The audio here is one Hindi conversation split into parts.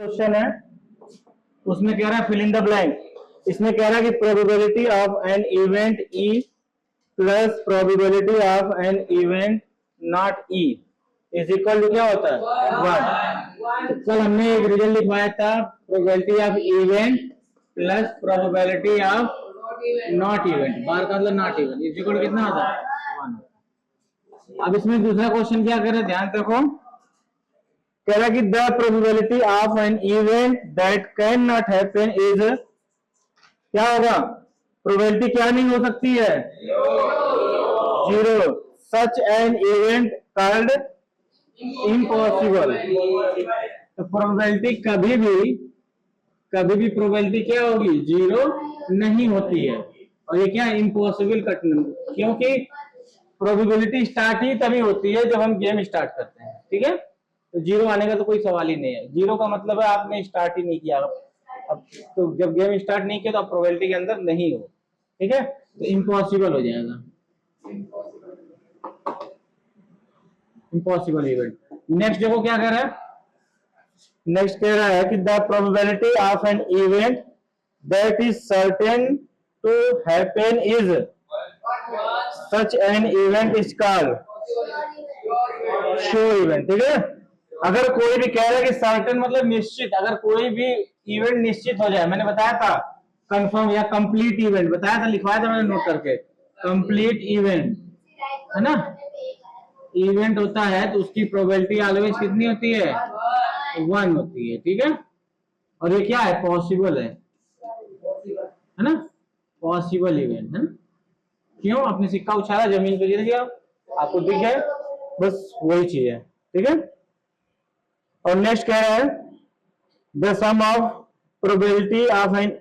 क्वेश्चन है, उसमें कह रहा है फिल इन द ब्लैंक। इसमें कह रहा है कि probability of an event E plus probability of an event not E is equal to क्या होता है 1। तो कल हमने एक रिजल्ट लिखवाया था, probability of event plus probability of not event, bar का मतलब नॉट इवेंट, इज इक्वल कितना होता है 1। अब इसमें दूसरा क्वेश्चन क्या करे, ध्यान देखो, कह रहा कि the probability of an event that can not happen is, क्या होगा, प्रोबेबिलिटी क्या नहीं हो सकती है 0। सच एन इवेंट कॉल्ड इम्पॉसिबल। तो प्रोबेबिलिटी कभी भी प्रोबेबिलिटी क्या होगी 0 नहीं होती है, और ये क्या इम्पॉसिबल कठिन, क्योंकि प्रोबेबिलिटी स्टार्ट ही तभी होती है जब हम गेम स्टार्ट करते हैं, ठीक है। तो 0 आने का तो कोई सवाल ही नहीं है। 0 का मतलब है आपने स्टार्ट ही नहीं किया, अब तो जब गेम स्टार्ट नहीं किया तो आप प्रोबेबिलिटी के अंदर नहीं हो, ठीक है, तो इम्पॉसिबल हो जाएगा, इम्पॉसिबल इवेंट। नेक्स्ट देखो क्या कह रहा है, नेक्स्ट कह रहा है कि the probability of an event that is certain to happen is, such an event is called sure event, ठीक है। अगर कोई भी कह रहा है कि सर्टेन मतलब निश्चित, अगर कोई भी इवेंट निश्चित हो जाए, मैंने बताया था कंफर्म या कंप्लीट इवेंट बताया था, लिखवाया था मैंने नोट करके, कंप्लीट इवेंट है ना, इवेंट होता है तो उसकी प्रोबेबिलिटी ऑलवेज कितनी होती है 1 होती है, ठीक है। और ये क्या है, पॉसिबल है ना, पॉसिबल इवेंट है ना। क्यों, आपने सिक्का उछाला जमीन पे गिर गया, आपको दिख गया, बस वही चीज है, ठीक है। और नेक्स्ट कह रहा है the sum of probability of an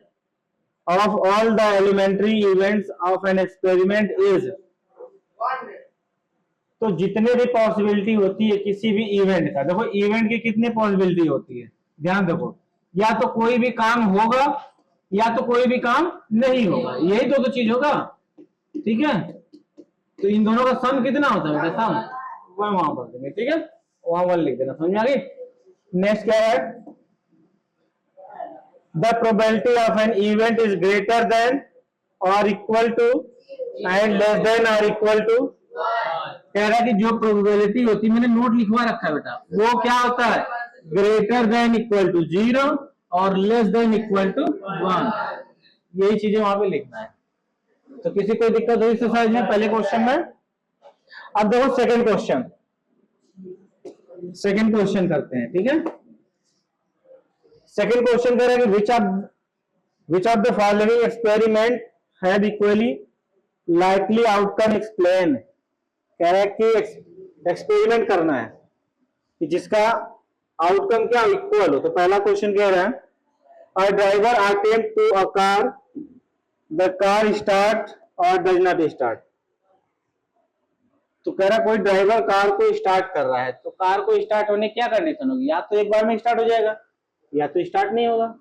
of all the elementary events of an experiment is, तो जितने भी पॉसिबिलिटी होती है किसी भी इवेंट का, देखो इवेंट की कितनी पॉसिबिलिटी होती है, ध्यान देखो, या तो कोई भी काम होगा या तो कोई भी काम नहीं होगा, यही तो चीज होगा, ठीक है। तो इन दोनों का सम कितना होता है बेटा, सम वहां पर देंगे, ठीक है, वहां 1 लिख देना, समझ आ गई। नेक्स्ट क्या है, the probability of an event is greater than और equal to and less than और इक्वल टू, कह रहा है कि जो प्रोबेबिलिटी होती है, मैंने नोट लिखवा रखा है बेटा, वो क्या होता है ग्रेटर देन इक्वल टू 0 और लेस देन इक्वल टू 1, यही चीजें वहां पे लिखना है। तो किसी कोई दिक्कत हुई एक्सरसाइज में पहले क्वेश्चन में। अब देखो सेकंड क्वेश्चन करते हैं, ठीक है। सेकंड क्वेश्चन कह रहा है कि which of the following experiment have equally likely outcome explain, कह रहा है कि एक्सपेरिमेंट करना है कि जिसका आउटकम क्या इक्वल हो। तो पहला क्वेश्चन कह रहा है a driver attempt to a car, the car start और डज नॉट स्टार्ट। तो कह रहा कोई ड्राइवर कार को स्टार्ट कर रहा है, तो कार को स्टार्ट होने क्या कंडीशन होगी, या तो एक बार में स्टार्ट हो जाएगा, या तो स्टार्ट नहीं होगा,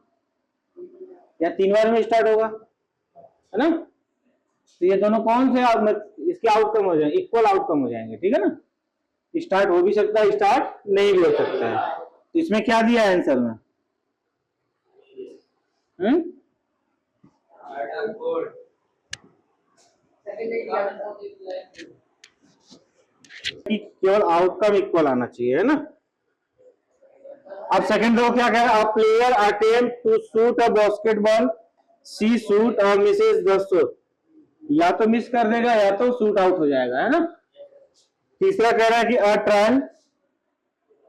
या 3 बार में स्टार्ट होगा, है ना। तो ये दोनों कौन से इसके आउटकम हो जाएंगे, इक्वल आउटकम हो जाएंगे, ठीक है ना। स्टार्ट हो भी सकता है, स्टार्ट नहीं भी हो सकता है। तो इसमें क्या दिया है आंसर में, केवल आउटकम इक्वल आना चाहिए, है ना। अब सेकंड रो क्या कह रहा है, player attempt to shoot a basketball, she shoot और मिसेस द शॉट, या तो मिस कर देगा या तो शूट आउट हो जाएगा, है ना। तीसरा कह रहा है कि a trial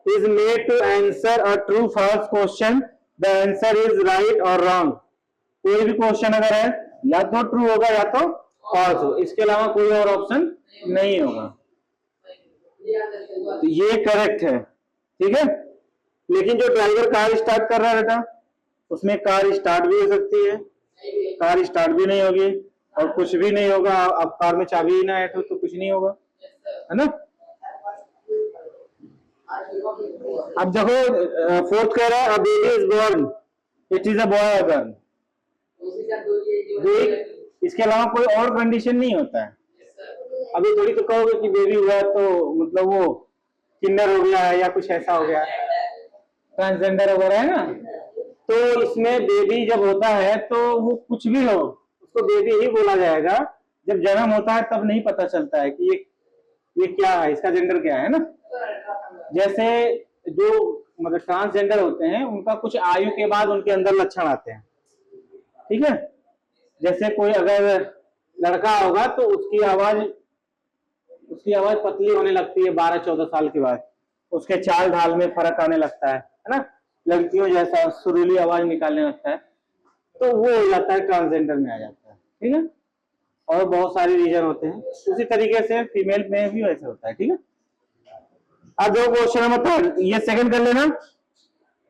is made to answer a true false question, the answer is right और रॉन्ग। कोई भी क्वेश्चन अगर है या तो ट्रू होगा या तो फॉल्स हो, इसके अलावा कोई और ऑप्शन नहीं होगा। तो ये करेक्ट है, ठीक है। लेकिन जो ड्राइवर कार स्टार्ट कर रहा है बेटा, उसमें कार स्टार्ट भी हो सकती है, कार स्टार्ट भी नहीं होगी, और कुछ भी नहीं होगा। अब कार में चाबी ही ना है तो कुछ नहीं होगा, है ना। अब देखो फोर्थ कह रहा है a baby is born, it is a boy और गर्ल। इसके अलावा कोई और कंडीशन नहीं होता है। अभी थोड़ी तो कहोगे कि बेबी हुआ तो मतलब वो किंडर हो गया है या कुछ ऐसा हो गया, ट्रांसजेंडर वगैरह है ना, तो इसमें बेबी जब होता है तो वो कुछ भी हो उसको बेबी ही बोला जाएगा। जब जन्म होता है तब नहीं पता चलता है कि ये क्या है, इसका जेंडर क्या है ना। जैसे जो मतलब ट्रांसजेंडर होते हैं उनका कुछ आयु के बाद उनके अंदर लक्षण आते हैं, ठीक है। जैसे कोई अगर लड़का होगा तो उसकी आवाज पतली होने लगती है 12-14 साल के बाद, उसके चाल ढाल में फर्क आने लगता है ना, लड़कियों जैसा सुरीली आवाज निकालने लगता है, तो वो हो जाता है ट्रांसजेंडर में आ जाता है, ठीक है। और बहुत सारे रीजन होते हैं, उसी तरीके से फीमेल में भी वैसे होता है, ठीक है। अब जो क्वेश्चन नंबर 3 ये सेकंड कर लेना।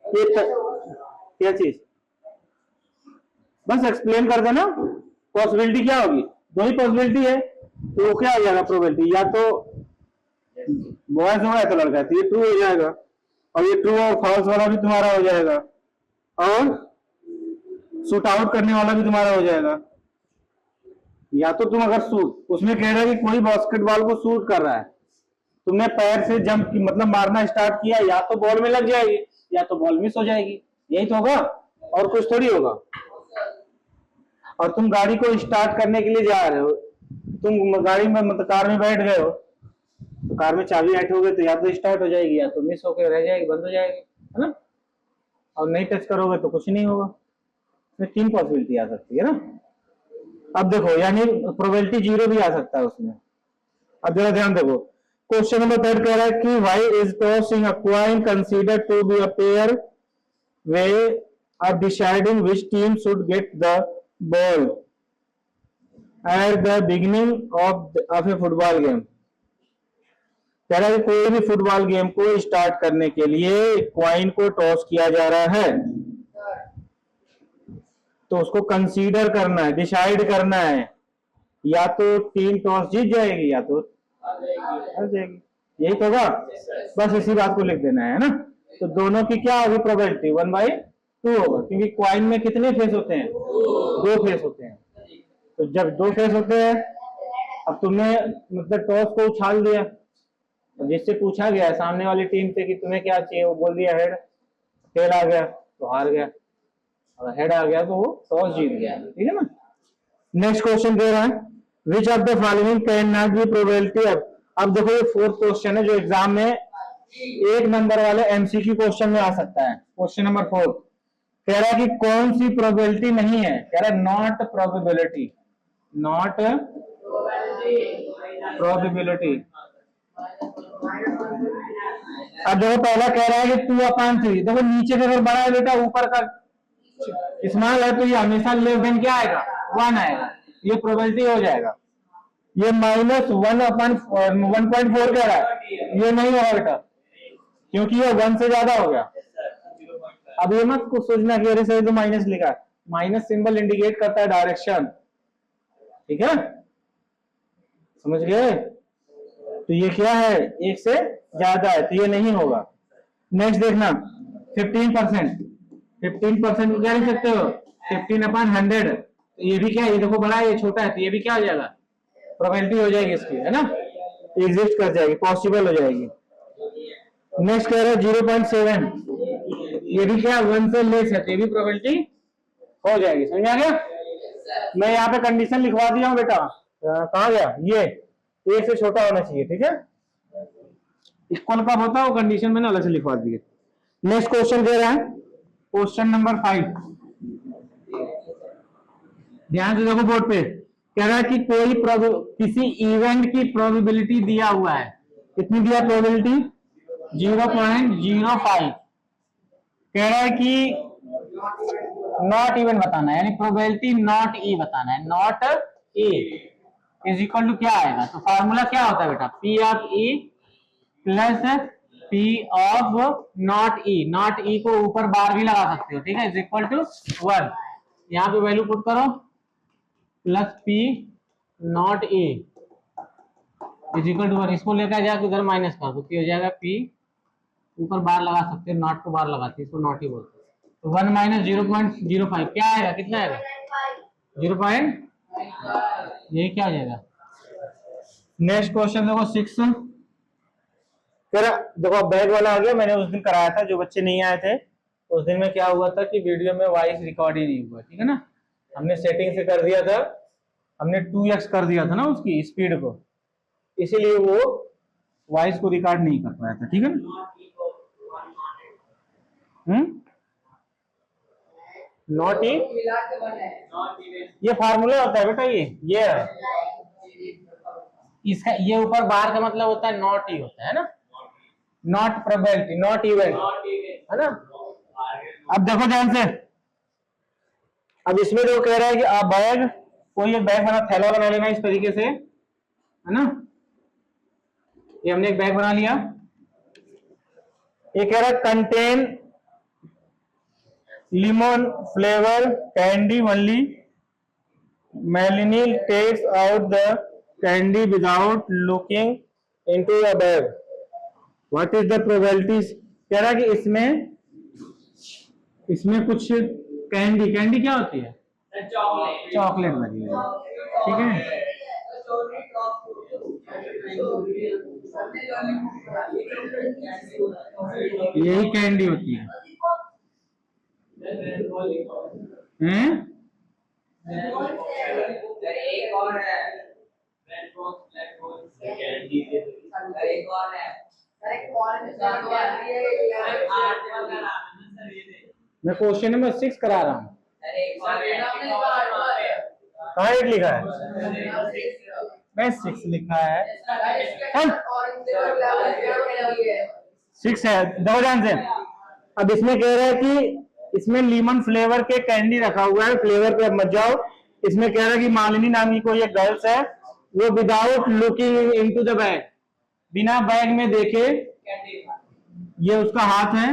ये क्या चीज बस एक्सप्लेन कर देना। पॉसिबिलिटी क्या होगी, दो ही पॉसिबिलिटी है, तो क्या हो जाएगा प्रोबेबिलिटी, या तो बॉयज होगा या तो लड़का है, तो ये ट्रू हो जाएगा, और ये ट्रू और फॉल्स वाला भी तुम्हारा हो जाएगा, और शूट आउट करने वाला भी तुम्हारा हो जाएगा। या तो तुम अगर शूट उसमें कह रहे हैं कि कोई बास्केटबॉल को शूट कर रहा है, तुमने पैर से जंप मतलब मारना स्टार्ट किया, या तो बॉल में लग जाएगी या तो बॉल मिस हो जाएगी, यही तो होगा, और कुछ थोड़ी होगा। और तुम गाड़ी को स्टार्ट करने के लिए जा रहे हो, तुम गाड़ी में मतलब कार में बैठ गए हो, तो कार में चाबी हटोगे तो या तो स्टार्ट हो जाएगी या तो मिस होकर रह जाएगी, बंद हो जाएगी, है ना। और नहीं टच करोगे तो कुछ नहीं होगा। इसमें 3 पॉसिबिलिटी आ सकती है ना। अब देखो यानी प्रोबेबिलिटी 0 भी आ सकता है उसमें। अब जरा ध्यान देखो, क्वेश्चन नंबर 3 कह रहा है कि why is tossing a coin considered to be a fair way of deciding which team should get the ball at the beginning of a football game. कह रहा है कि कोई भी फुटबॉल गेम को स्टार्ट करने के लिए कॉइन को टॉस किया जा रहा है, तो उसको कंसीडर करना है, डिसाइड करना है, या तो टीम टॉस जीत जाएगी या तो हार जाएगी, यही तो होगा। बस इसी बात को लिख देना है ना। तो दोनों की क्या होगी प्रोबेबिलिटी 1/2 होगा, क्योंकि क्वाइन में कितने फेस होते हैं, 2 फेस होते हैं। तो जब 2 फेस होते हैं, अब तुमने मतलब टॉस को उछाल दिया, जिससे पूछा गया सामने वाली टीम से कि तुम्हें क्या चाहिए, वो बोल दिया हेड, टेल आ गया तो हार गया, और हेड आ गया तो वो टॉस जीत गया, ठीक है ना। नेक्स्ट क्वेश्चन कह रहा है which of the following can not be probability. अब देखो ये 4th क्वेश्चन है जो एग्जाम में 1 नंबर वाले एमसीक्यू क्वेश्चन में आ सकता है। क्वेश्चन नंबर 4 कह रहा है कि कौन सी प्रोबेबिलिटी नहीं है, कह रहा है नॉट प्रोबेबिलिटी, नॉट प्रोबेबिलिटी। अब देखो पहला कह रहा है कि 2/3, देखो नीचे से अगर बड़ा है बेटा, ऊपर का स्मॉल है, तो ये हमेशा लेस देन क्या आएगा, 1 आएगा, ये प्रोबेबिलिटी हो जाएगा। ये -1/1.4 कह रहा है, ये नहीं होगा बेटा, क्योंकि ये 1 से ज्यादा हो गया। अब ये मत कुछ सोचना कि अरे सर तो माइनस लिखा, माइनस सिंबल इंडिकेट करता है डायरेक्शन, ठीक है, समझ गए। तो ये क्या है, 1 से ज्यादा है, तो ये नहीं होगा। नेक्स्ट देखना 15%, 15% को क्या लिख सकते हो, 15/100, तो ये भी क्या है, ये देखो बड़ा है ये छोटा है, तो ये भी क्या हो जाएगा, प्रोबेबिलिटी हो जाएगी इसकी, है ना, एग्जिस्ट कर जाएगी, पॉसिबल हो जाएगी। नेक्स्ट कह रहा है 0.7, ये भी क्या 1 से लेस है, तो ये भी प्रोबेबिलिटी हो जाएगी, समझ आ गया। मैं यहाँ पे कंडीशन लिखवा दिया हूँ बेटा, कहाँ गया, ये 1 से छोटा होना चाहिए, ठीक है। इक्वल कब होता है वो कंडीशन मैंने अलग से लिखवा दी है। नेक्स्ट क्वेश्चन कह रहा है क्वेश्चन नंबर 5, ध्यान से देखो बोर्ड पे, कह रहा है कि कोई किसी इवेंट की प्रोबेबिलिटी दिया हुआ है, कितनी दिया प्रोबेबिलिटी 0.05, कह रहा है कि नॉट इवन बताना है, यानी प्रोबेबिलिटी नॉट ई बताना है, not E is equal to क्या आएगा, तो फार्मूला क्या होता है बेटा, P of E plus P of not E, not E को ऊपर बार भी लगा सकते हो, ठीक है, इज इक्वल टू 1, यहाँ पे वैल्यू पुट करो, plus P not A is equal to 1, इसको लेकर जाकर उधर माइनस कर दो, हो जाएगा पी, ऊपर बार लगा सकते हैं, नॉट को बार लगाते हैं, इसको नॉट ही बोलते हैं। तो 1 - 0.05 क्या आएगा, कितना आएगा 0. ये क्या हो जाएगा। नेक्स्ट क्वेश्चन देखो 6, कह रहा देखो बैग वाला आ गया, मैंने उस दिन कराया था, जो बच्चे नहीं आए थे उस दिन में क्या हुआ था कि वीडियो में वॉइस रिकॉर्ड ही नहीं हुआ, ठीक है ना। हमने सेटिंग से कर दिया था, हमने 2x कर दिया था ना उसकी स्पीड को, इसीलिए वो वॉइस को रिकॉर्ड नहीं कर पाया था, ठीक है ना। नॉट ई, ये फार्मूला होता है बेटा, ये है इसका, ये ऊपर बार का मतलब होता है नॉट ई होता है ना, नॉट प्रोबेबिलिटी, नॉट इवेंट, है ना। अब देखो ध्यान से, अब इसमें जो कह रहा है कि आप बैग, कोई एक बैग बना, थैला बना लेना इस तरीके से, है ना। ये हमने एक बैग बना लिया, ये कह रहा है contain lemon flavor candy only. Melanie takes out the candy without looking into the bag. What is the probabilities? कह रहा है कि इसमें कुछ कैंडी, कैंडी क्या होती है? चॉकलेट लगी है, ठीक है। यही कैंडी होती है, हैं? एक और है, मैं क्वेश्चन नंबर 6 करा रहा हूँ। कहाँ 8 लिखा है? मैं 6 लिखा है, 6 है, दो ध्यान से। अब इसमें कह रहा है कि इसमें लीमन फ्लेवर के कैंडी रखा हुआ है, फ्लेवर पे मत जाओ। इसमें कह रहा है कि मालिनी नाम की कोई एक गर्ल्स है, वो without looking into the bag, बिना बैग में देखे, ये उसका हाथ है,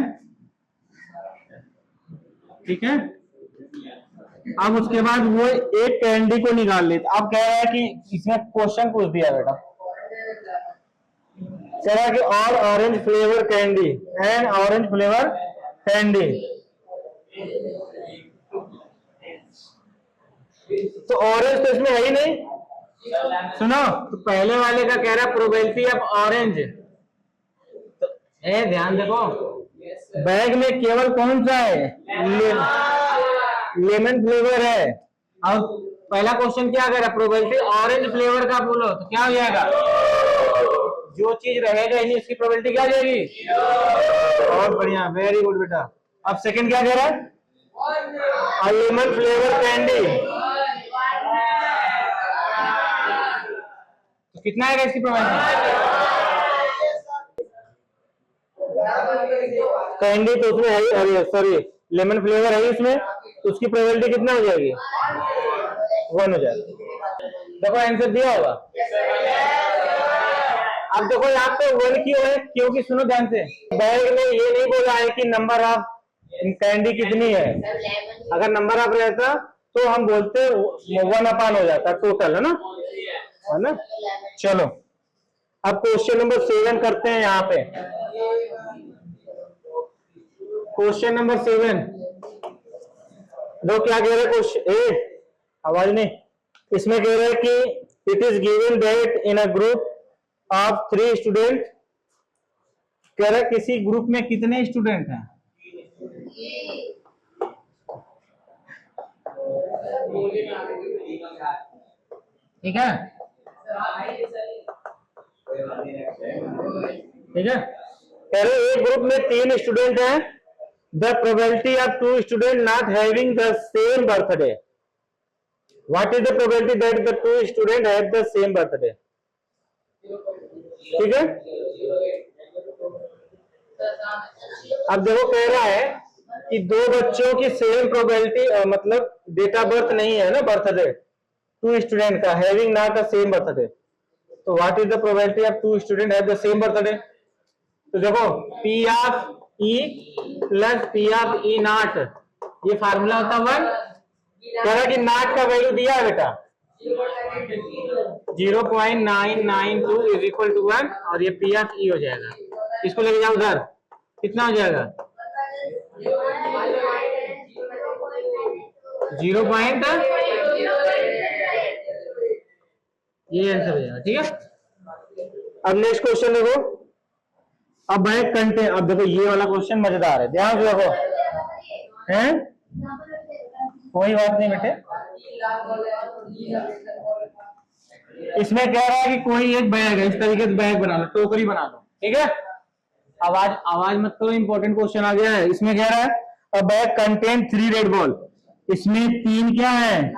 ठीक है। अब उसके बाद वो एक कैंडी को निकाल लेता। अब कह रहा है कि इसमें क्वेश्चन पूछ दिया बेटा, कह रहा है कि all orange flavour candy and orange flavour candy, तो ऑरेंज तो इसमें है ही नहीं। सुनो, तो पहले वाले का कह रहा है प्रोबेबिलिटी ऑफ ऑरेंज, तो ध्यान देखो, बैग में केवल कौन सा है? लेमन फ्लेवर है। अब पहला क्वेश्चन क्या कह रहा है? प्रोबेबिलिटी ऑरेंज फ्लेवर का बोलो, तो क्या हो जाएगा? जो चीज रहेगा ही नहीं उसकी प्रोबेबिलिटी क्या हो जाएगी? बहुत बढ़िया, वेरी गुड बेटा। अब सेकंड क्या कह रहा है? लेमन फ्लेवर कैंडी, तो कितना आएगा इसकी प्रोबेबिलिटी? कैंडी तो उसमें है ही, अरे सॉरी लेमन फ्लेवर है ही उसमें, तो उसकी प्रोबेबिलिटी कितना हो जाएगी? 1 हो जाएगा। देखो आंसर दिया होगा। अब देखो यहाँ पे 1 क्यों है? क्योंकि सुनो ध्यान से, बैग में ये नहीं बोला है कि नंबर ऑफ कैंडी कितनी है। अगर नंबर ऑफ रहता तो हम बोलते 1/, हो जाता टोटल, है ना। चलो अब क्वेश्चन नंबर 7 करते हैं। यहाँ पे क्वेश्चन नंबर 7 दो क्या कह रहे? क्वेश्चन आवाज नहीं, इसमें कह रहे हैं कि it is given that in a group of 3 student, कह रहे किसी ग्रुप में कितने स्टूडेंट हैं? ठीक है, ठीक है। कह रहे एक ग्रुप में 3 स्टूडेंट हैं, the probability of 2 student not having the same birthday, what is the probability that the 2 student have the same birthday? ठीक है। अब देखो कह रहा है कि 2 बच्चों की सेम प्रोबेबिलिटी, मतलब डेट ऑफ बर्थ नहीं है ना, बर्थडे 2 स्टूडेंट का having not the same birthday, तो what is the probability of 2 student have the same birthday? तो देखो P of E plus P of E not, ये फार्मूला होता है 1। कह रहा कि नॉट का वैल्यू दिया है बेटा 0.992 इज इक्वल टू 1, और ये P ऑफ E हो जाएगा। इसको लेके जाओ उधर, कितना हो जाएगा? 0. ये आंसर हो जाएगा, ठीक है। अब नेक्स्ट क्वेश्चन देखो, अब बैग कंटेन, अब देखो ये वाला क्वेश्चन मजेदार है, ध्यान से देखो, हैं कोई बात नहीं बेटे। इसमें कह रहा है कि कोई एक बैग है, इस तरीके से बैग बना लो, टोकरी बना लो, ठीक है। आवाज आवाज मत करो, इंपॉर्टेंट क्वेश्चन आ गया है। इसमें कह रहा है अ बैग कंटेन 3 रेड बॉल, इसमें 3 क्या है,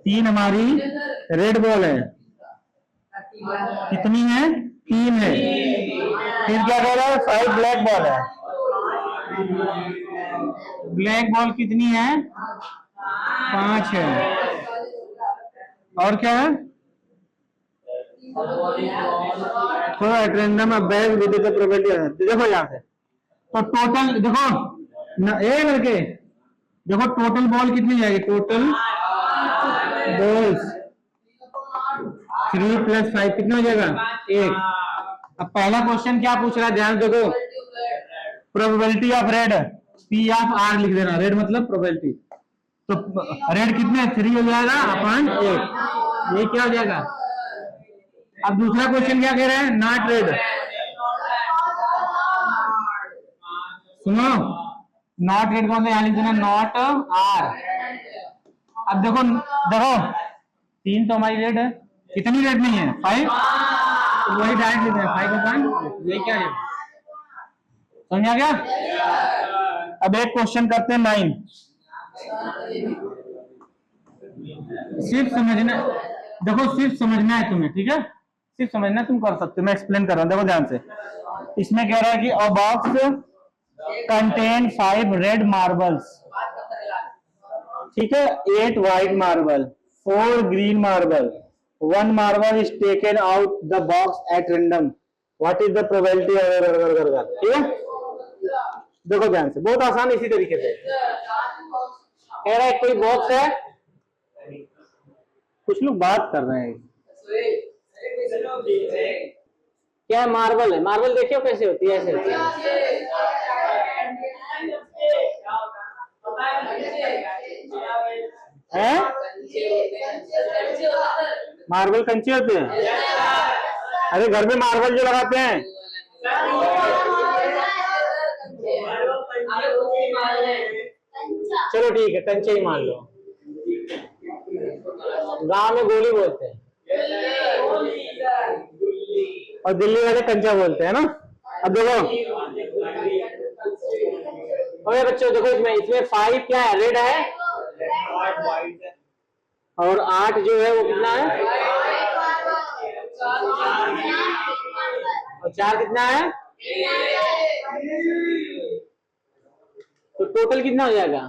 3 हमारी रेड बॉल है, कितनी है, 3 है। फिर क्या कह रहा है 5 ब्लैक बॉल है, ब्लैक बॉल कितनी है, 5 है। और क्या है, थोड़ा random bag with the probability है। देखो यहाँ से तो टोटल देखो ए लड़के, देखो टोटल बॉल कितनी जाएगी, टोटल बॉल्स 3 + 5 कितना हो जाएगा, 1। अब पहला क्वेश्चन क्या पूछ रहा है, ध्यान देखो, probability of red, P of R लिख देना, रेड मतलब प्रोबेबिलिटी, तो रेड कितने 3 हो जाएगा अपन 1, ये क्या हो जाएगा। अब दूसरा क्वेश्चन क्या कह रहा है, नॉट रेड, सुनो नॉट रेड कौन सा, यहां लिख देना नॉट आर। अब देखो देखो 3 तो हमारी रेड है, कितनी रेड नहीं है, 5, तो वही डायरेक्ट लिख देना 5, ये क्या है, समझा क्या। अब एक क्वेश्चन करते हैं 9, सिर्फ समझना, देखो सिर्फ समझना है तुम्हें, ठीक है, सिर्फ समझना, तुम कर सकते हो, मैं एक्सप्लेन कर रहा हूं, देखो ध्यान से। इसमें कह रहा है कि अ बॉक्स कंटेन 5 रेड मार्बल्स, ठीक है, 8 white marble, 4 green marble, 1 marble is taken out the box at random, what is the probability, ठीक है। देखो ध्यान से, बहुत आसान, इसी तरीके से कह रहा है कोई बॉक्स है, कुछ लोग बात कर रहे हैं, क्या है, मार्बल है, मार्बल देखियो कैसे होती है, ऐसे होती है, हैं? मार्बल कंचे होते हैं, अरे घर में मार्बल जो लगाते हैं, चलो ठीक है कंचे ही मान लो, गांव में गोली बोलते हैं और दिल्ली वाले कंचा बोलते हैं ना। अब देखो ओए बच्चों, देखो इसमें 5 क्या है, रेड है, और 8 जो है वो कितना है, और 4 कितना है, तो टोटल कितना हो जाएगा,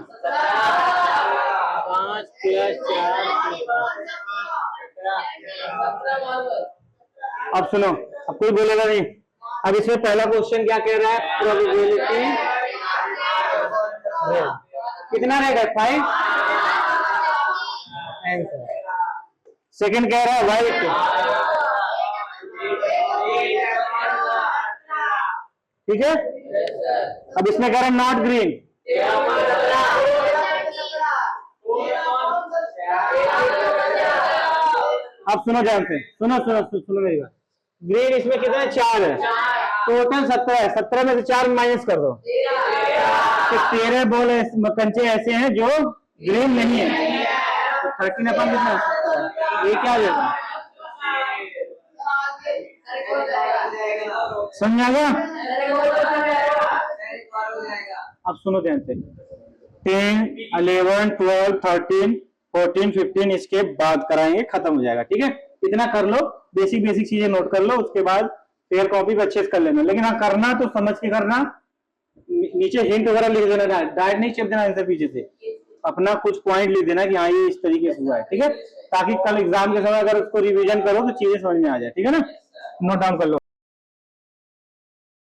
5 + 4। अब सुनो, अब कोई बोलेगा नहीं। अब इसमें पहला क्वेश्चन क्या कह रहा है, प्रोबेबिलिटी कितना रेड है, 5, आंसर। सेकंड कह रहा है व्हाइट, ठीक है। अब इसमें कह रहा है नॉट ग्रीन, अब सुनो ध्यान से, सुनो मेरी बात, ग्रीन इसमें कितना 4 है, टोटल 17 है, 17 में से 4 माइनस कर दो, तो 13 बॉल कंचे ऐसे हैं जो ग्रीन नहीं है, तो 13 अपन कितना, ये क्या हो जाएगा, समझा गया। अब सुनो ध्यान से, 10, 11, 12, 13, 14, 15 इसके बाद कराएंगे, खत्म हो जाएगा, ठीक है। इतना कर लो, बेसिक चीजें नोट कर लो, उसके बाद फेयर कॉपी पे अच्छे से कर लेना, लेकिन हाँ करना तो समझ के करना, नीचे हिंट वगैरह लिख देना, डायरेक्ट नहीं चिप देना आंसर पीछे से, अपना कुछ पॉइंट लिख देना कि हाँ ये इस तरीके से हुआ है, ठीक है, ताकि कल एग्जाम के समय अगर उसको रिवीजन करो तो चीजें समझ में आ जाए, ठीक है ना, नोट डाउन कर लो।